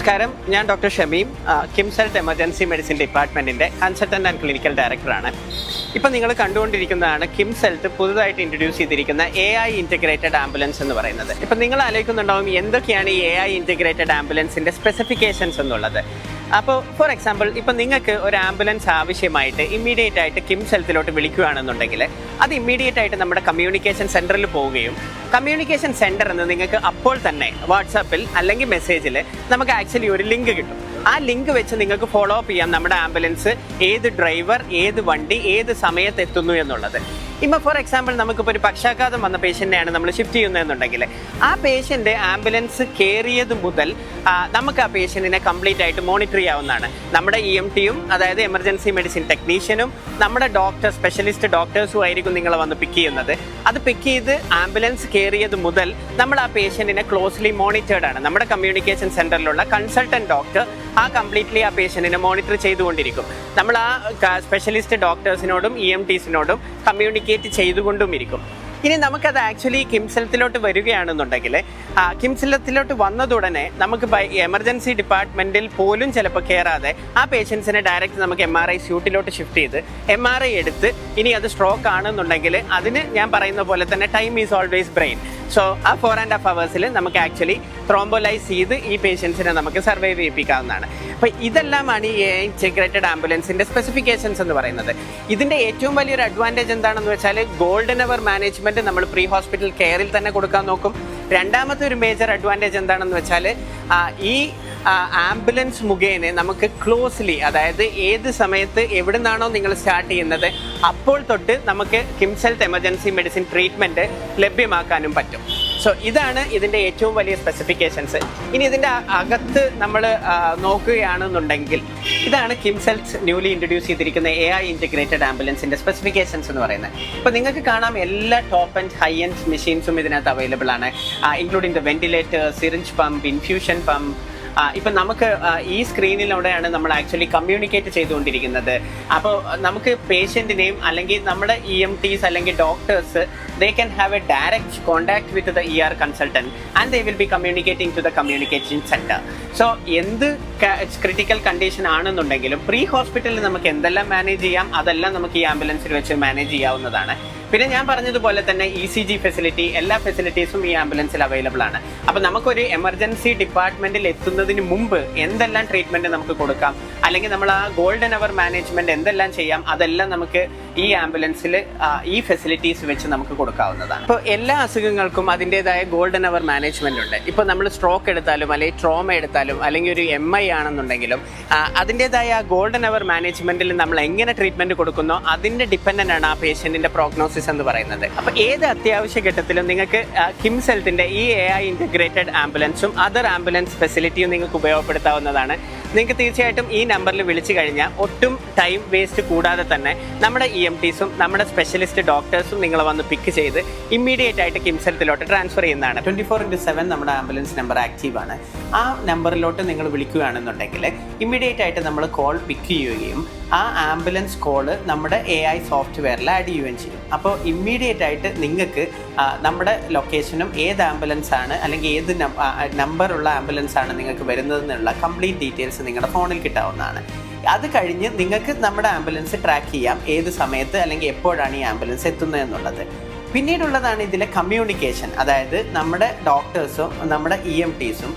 നമസ്കാരം, ഞാൻ doctor Shameem, KIMS health emergency medicine ഡിപ്പാർട്ട്മെൻറ്റിൻ്റെ കൺസൾട്ടൻ്റ് ആൻഡ് ക്ലിനിക്കൽ ഡയറക്ടറാണ്. ഇപ്പം നിങ്ങൾ കണ്ടുകൊണ്ടിരിക്കുന്നതാണ് കിംസ് ഹെൽത്ത് പുതുതായിട്ട് ഇൻട്രൊഡ്യൂസ് ചെയ്തിരിക്കുന്ന AI ഇൻറ്റഗ്രേറ്റഡ് ആംബുലൻസ് എന്ന് പറയുന്നത്. ഇപ്പം നിങ്ങൾ ആലോചിക്കുന്നുണ്ടാവും എന്തൊക്കെയാണ് ഈ AI ഇൻറ്റഗ്രേറ്റഡ് ആംബുലൻസിൻ്റെ സ്പെസിഫിക്കേഷൻസ് എന്നുള്ളത്. അപ്പോൾ ഫോർ എക്സാമ്പിൾ, ഇപ്പം നിങ്ങൾക്ക് ഒരു ആംബുലൻസ് ആവശ്യമായിട്ട് ഇമ്മീഡിയറ്റ് ആയിട്ട് കിംസ് ഹെൽത്തിലോട്ട് വിളിക്കുകയാണെന്നുണ്ടെങ്കിൽ അത് ഇമ്മീഡിയറ്റ് ആയിട്ട് നമ്മുടെ കമ്മ്യൂണിക്കേഷൻ സെൻറ്ററിൽ പോവുകയും കമ്മ്യൂണിക്കേഷൻ സെൻറ്റർ എന്ന് നിങ്ങൾക്ക് അപ്പോൾ തന്നെ വാട്സാപ്പിൽ അല്ലെങ്കിൽ മെസ്സേജിൽ നമുക്ക് ആക്ച്വലി ഒരു ലിങ്ക് കിട്ടും. ആ ലിങ്ക് വെച്ച് നിങ്ങൾക്ക് ഫോളോ അപ്പ് ചെയ്യാം നമ്മുടെ ആംബുലൻസ് ഏത് ഡ്രൈവർ, ഏത് വണ്ടി, ഏത് സമയത്ത് എത്തുന്നു എന്നുള്ളത്. ഇപ്പോൾ ഫോർ എക്സാമ്പിൾ, നമുക്കിപ്പോൾ ഒരു പക്ഷാഘാതം വന്ന പേഷ്യൻ്റിനെയാണ് നമ്മൾ ഷിഫ്റ്റ് ചെയ്യുന്നതെന്നുണ്ടെങ്കിൽ ആ പേഷ്യൻ്റ് ആംബുലൻസ് കയറിയത് മുതൽ നമുക്ക് ആ പേഷ്യൻറ്റിനെ കംപ്ലീറ്റ് ആയിട്ട് മോണിറ്റർ ചെയ്യാവുന്നതാണ്. നമ്മുടെ EMTയും, അതായത് എമർജൻസി മെഡിസിൻ ടെക്നീഷ്യനും, നമ്മുടെ സ്പെഷ്യലിസ്റ്റ് ഡോക്ടേഴ്സും ആയിരിക്കും നിങ്ങളെ വന്ന് പിക്ക് ചെയ്യുന്നത്. അത് പിക്ക് ചെയ്ത് ആംബുലൻസ് കയറിയത് മുതൽ നമ്മൾ ആ പേഷ്യൻറ്റിനെ ക്ലോസ്ലി മോണിറ്റേർഡ് ആണ്. നമ്മുടെ കമ്മ്യൂണിക്കേഷൻ സെൻറ്ററിലുള്ള കൺസൾട്ടൻറ്റ് ഡോക്ടർ കംപ്ലീറ്റ്ലി ആ പേഷ്യൻറ്റിനെ മോണിറ്റർ ചെയ്തുകൊണ്ടിരിക്കും. നമ്മൾ ആ സ്പെഷ്യലിസ്റ്റ് ഡോക്ടേഴ്സിനോടും EMTസിനോടും കമ്മ്യൂണിക്കേറ്റ് ചെയ്തുകൊണ്ടും ഇരിക്കും. ഇനി നമുക്കത് ആക്ച്വലി കിംസ് ഹെൽത്തിലോട്ട് വരികയാണെന്നുണ്ടെങ്കിൽ കിംസ് ഹെൽത്തിലോട്ട് വന്നതുടനെ നമുക്ക് എമർജൻസി ഡിപ്പാർട്ട്മെൻറ്റിൽ പോലും ചിലപ്പോൾ കയറാതെ ആ പേഷ്യൻസിനെ ഡയറക്റ്റ് നമുക്ക് MRI സ്യൂട്ടിലോട്ട് ഷിഫ്റ്റ് ചെയ്ത് MRI എടുത്ത്, ഇനി അത് സ്ട്രോക്ക് ആണെന്നുണ്ടെങ്കിൽ അതിന് ഞാൻ പറയുന്ന പോലെ തന്നെ time is always brain. So ആ 4.5 hours നമുക്ക് ആക്ച്വലി ത്രോംബോലൈസ് ചെയ്ത് ഈ പേഷ്യൻസിനെ നമുക്ക് സർവൈവ് ചെയ്യിപ്പിക്കാവുന്നതാണ്. അപ്പോൾ ഇതെല്ലാമാണ് ഈ ഇൻറ്റഗ്രേറ്റഡ് ആംബുലൻസിൻ്റെ സ്പെസിഫിക്കേഷൻസ് എന്ന് പറയുന്നത്. ഇതിൻ്റെ ഏറ്റവും വലിയൊരു അഡ്വാൻറ്റേജ് എന്താണെന്ന് വെച്ചാൽ ഗോൾഡൻ അവർ മാനേജ്മെൻറ്റ് നമ്മൾ പ്രീ ഹോസ്പിറ്റൽ കെയറിൽ തന്നെ കൊടുക്കാൻ നോക്കും. രണ്ടാമത്തെ ഒരു മേജർ അഡ്വാൻറ്റേജ് എന്താണെന്ന് വെച്ചാൽ ഈ ആംബുലൻസ് മുഖേന നമുക്ക് ക്ലോസ്ലി, അതായത് ഏത് സമയത്ത് എവിടെ നിന്നാണോ നിങ്ങൾ സ്റ്റാർട്ട് ചെയ്യുന്നത് അപ്പോൾ തൊട്ട് നമുക്ക് KIMS health emergency medicine treatment ലഭ്യമാക്കാനും പറ്റും. സോ ഇതാണ് ഇതിൻ്റെ ഏറ്റവും വലിയ സ്പെസിഫിക്കേഷൻസ്. ഇനി ഇതിൻ്റെ അകത്ത് നമ്മൾ നോക്കുകയാണെന്നുണ്ടെങ്കിൽ ഇതാണ് കിംസ് ഹെൽത്ത് ന്യൂലി ഇൻട്രൊഡ്യൂസ് ചെയ്തിരിക്കുന്ന AI ഇൻറ്റഗ്രേറ്റഡ് ആംബുലൻസിൻ്റെ സ്പെസിഫിക്കേഷൻസ് എന്ന് പറയുന്നത്. ഇപ്പോൾ നിങ്ങൾക്ക് കാണാം എല്ലാ ടോപ്പ് ആൻഡ് ഹൈ എൻഡ് മെഷീൻസും ഇതിനകത്ത് അവൈലബിൾ ആണ്, including the ventilator, syringe pump, infusion pump. ഇപ്പം നമുക്ക് ഈ സ്ക്രീനിലൂടെയാണ് നമ്മൾ ആക്ച്വലി കമ്മ്യൂണിക്കേറ്റ് ചെയ്തുകൊണ്ടിരിക്കുന്നത്. അപ്പോൾ നമുക്ക് പേഷ്യൻറ്റിനെയും അല്ലെങ്കിൽ നമ്മുടെ EMTs അല്ലെങ്കിൽ doctors they can have a direct contact with the ER consultant and they will be communicating to the communication center. So എന്ത് ക്രിട്ടിക്കൽ കണ്ടീഷൻ ആണെന്നുണ്ടെങ്കിലും പ്രീ ഹോസ്പിറ്റലിൽ നമുക്ക് എന്തെല്ലാം മാനേജ് ചെയ്യാം അതെല്ലാം നമുക്ക് ഈ ആംബുലൻസിൽ വെച്ച് മാനേജ് ചെയ്യാവുന്നതാണ്. പിന്നെ ഞാൻ പറഞ്ഞതുപോലെ തന്നെ ECG ഫെസിലിറ്റി, എല്ലാ ഫെസിലിറ്റീസും ഈ ആംബുലൻസിൽ അവൈലബിൾ ആണ്. അപ്പോൾ നമുക്കൊരു എമർജൻസി ഡിപ്പാർട്ട്മെന്റിൽ എത്തുന്നതിന് മുമ്പ് എന്തെല്ലാം ട്രീറ്റ്മെന്റ് നമുക്ക് കൊടുക്കാം, അല്ലെങ്കിൽ നമ്മൾ ആ ഗോൾഡൻ അവർ മാനേജ്മെന്റ് എന്തെല്ലാം ചെയ്യാം, അതെല്ലാം നമുക്ക് ഈ ആംബുലൻസിൽ ഈ ഫെസിലിറ്റീസ് വെച്ച് നമുക്ക് കൊടുക്കാവുന്നതാണ്. ഇപ്പോൾ എല്ലാ അസുഖങ്ങൾക്കും അതിൻ്റെതായ ഗോൾഡൻ അവർ മാനേജ്മെന്റ് ഉണ്ട്. ഇപ്പോൾ നമ്മൾ സ്ട്രോക്ക് എടുത്താലും അല്ലെങ്കിൽ ട്രോമ എടുത്താലും അല്ലെങ്കിൽ ഒരു MI ആണെന്നുണ്ടെങ്കിലും അതിൻ്റെതായ ഗോൾഡൻ അവർ മാനേജ്മെന്റിൽ നമ്മൾ എങ്ങനെ ട്രീറ്റ്മെന്റ് കൊടുക്കുന്നോ അതിൻ്റെ ഡിപ്പെൻഡൻ്റ് ആണ് ആ പേഷ്യൻറ്റിൻ്റെ പ്രോഗ്നോസിസ് എന്ന് പറയുന്നത്. അപ്പോൾ ഏത് അത്യാവശ്യ ഘട്ടത്തിലും നിങ്ങൾക്ക് കിംസ് ഹെൽത്തിൻ്റെ ഈ AI ഇൻറ്റഗ്രേറ്റഡ് ആംബുലൻസും അതർ ആംബുലൻസ് ഫെസിലിറ്റിയും നിങ്ങൾക്ക് ഉപയോഗപ്പെടുത്താവുന്നതാണ്. നിങ്ങൾക്ക് തീർച്ചയായിട്ടും ഈ നമ്പറിൽ വിളിച്ചു കഴിഞ്ഞാൽ ഒട്ടും ടൈം വേസ്റ്റ് കൂടാതെ തന്നെ നമ്മുടെ EMTസും നമ്മുടെ സ്പെഷ്യലിസ്റ്റ് ഡോക്ടേഴ്സും നിങ്ങളെ വന്ന് പിക്ക് ചെയ്ത് ഇമ്മീഡിയറ്റ് ആയിട്ട് കിംസ് ഹെൽത്തിലോട്ട് ട്രാൻസ്ഫർ ചെയ്യുന്നതാണ്. 24/7 നമ്മുടെ ആംബുലൻസ് നമ്പർ ആക്റ്റീവാണ്. ആ നമ്പറിലോട്ട് നിങ്ങൾ വിളിക്കുകയാണെന്നുണ്ടെങ്കിൽ ഇമ്മീഡിയറ്റ് ആയിട്ട് നമ്മൾ കോൾ പിക്ക് ചെയ്യുകയും ആ ആംബുലൻസ് കോള് നമ്മുടെ AI സോഫ്റ്റ്വെയറിൽ ആഡ് ചെയ്യുകയും ചെയ്യും. അപ്പോൾ ഇമ്മീഡിയറ്റ് ആയിട്ട് നിങ്ങൾക്ക് നമ്മുടെ ലൊക്കേഷനും ഏത് ആംബുലൻസ് ആണ് അല്ലെങ്കിൽ ഏത് നമ്പറുള്ള ആംബുലൻസ് ആണ് നിങ്ങൾക്ക് വരുന്നതെന്നുള്ള കംപ്ലീറ്റ് ഡീറ്റെയിൽസ് നിങ്ങളുടെ ഫോണിൽ കിട്ടാവുന്നതാണ്. അത് കഴിഞ്ഞ് നിങ്ങൾക്ക് നമ്മുടെ ആംബുലൻസ് ട്രാക്ക് ചെയ്യാം ഏത് സമയത്ത് അല്ലെങ്കിൽ എപ്പോഴാണ് ഈ ആംബുലൻസ് എത്തുന്നത് എന്നുള്ളത്. പിന്നീടുള്ളതാണ് ഇതിലെ കമ്മ്യൂണിക്കേഷൻ, അതായത് നമ്മുടെ ഡോക്ടേഴ്സും നമ്മുടെ EMTസും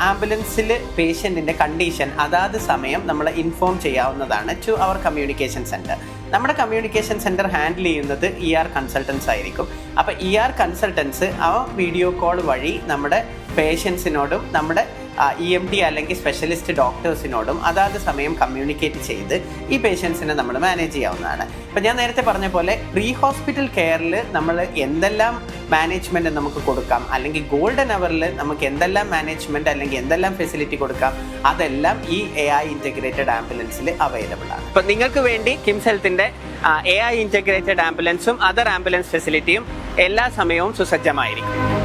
ആംബുലൻസിൽ പേഷ്യൻറ്റിൻ്റെ കണ്ടീഷൻ അതാത് സമയം നമ്മൾ ഇൻഫോം ചെയ്യാവുന്നതാണ് ടു അവർ കമ്മ്യൂണിക്കേഷൻ സെൻറ്റർ. നമ്മുടെ കമ്മ്യൂണിക്കേഷൻ സെൻറ്റർ ഹാൻഡിൽ ചെയ്യുന്നത് ER കൺസൾട്ടൻസ് ആയിരിക്കും. അപ്പോൾ ER കൺസൾട്ടൻസ് ആ വീഡിയോ കോൾ വഴി നമ്മുടെ പേഷ്യൻസിനോടും നമ്മുടെ EMT അല്ലെങ്കിൽ സ്പെഷ്യലിസ്റ്റ് ഡോക്ടേഴ്സിനോടും അതാത് സമയം കമ്മ്യൂണിക്കേറ്റ് ചെയ്ത് ഈ പേഷ്യൻസിനെ നമ്മൾ മാനേജ് ചെയ്യാവുന്നതാണ്. ഇപ്പം ഞാൻ നേരത്തെ പറഞ്ഞ പോലെ പ്രീ ഹോസ്പിറ്റൽ കെയറിൽ നമ്മൾ എന്തെല്ലാം മാനേജ്മെൻറ്റ് നമുക്ക് കൊടുക്കാം, അല്ലെങ്കിൽ ഗോൾഡൻ അവറിൽ നമുക്ക് എന്തെല്ലാം മാനേജ്മെൻറ്റ് അല്ലെങ്കിൽ എന്തെല്ലാം ഫെസിലിറ്റി കൊടുക്കാം, അതെല്ലാം ഈ AI ഇൻറ്റഗ്രേറ്റഡ് ആംബുലൻസിൽ അവൈലബിൾ ആണ്. ഇപ്പം നിങ്ങൾക്ക് വേണ്ടി കിംസ് ഹെൽത്തിൻ്റെ AI ഇൻറ്റഗ്രേറ്റഡ് ആംബുലൻസും അതർ ആംബുലൻസ് ഫെസിലിറ്റിയും എല്ലാ സമയവും സുസജ്ജമായിരിക്കും.